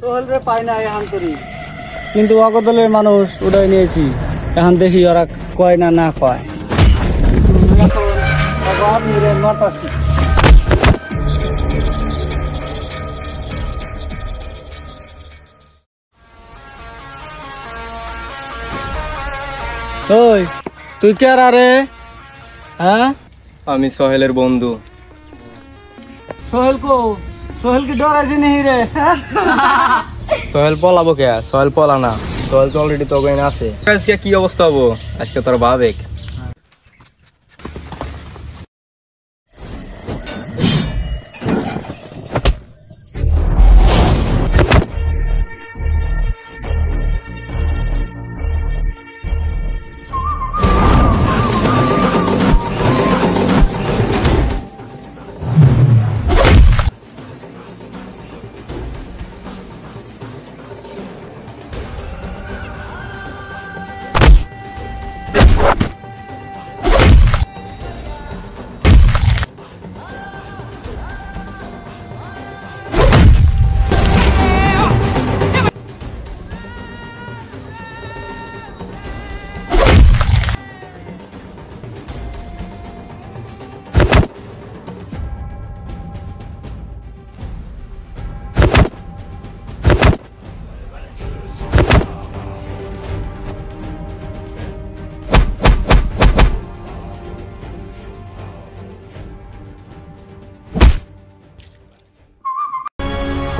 সোহেল রে পাই না এখন করি, কিন্তু অগদলের মানুষ উড়াই নিয়েছি। এখন দেখি ওরা কয় না না কয়। ওই তুই কে রে? হ্যাঁ, আমি সোহেলের বন্ধু। সোহেল কো? সোহেল কি ডরাইছি নেই রে? সোহেল পলাবো কে? সোহেল পলা না, সোহেল তো অলরেডি তো ওখানে আছে। আজকে কি অবস্থা হবো আজকে তোর ভাবেক।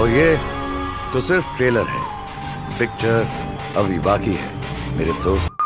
और ये तो सिर्फ ट्रेलर है, पिक्चर अभी बाकी है मेरे दोस्त।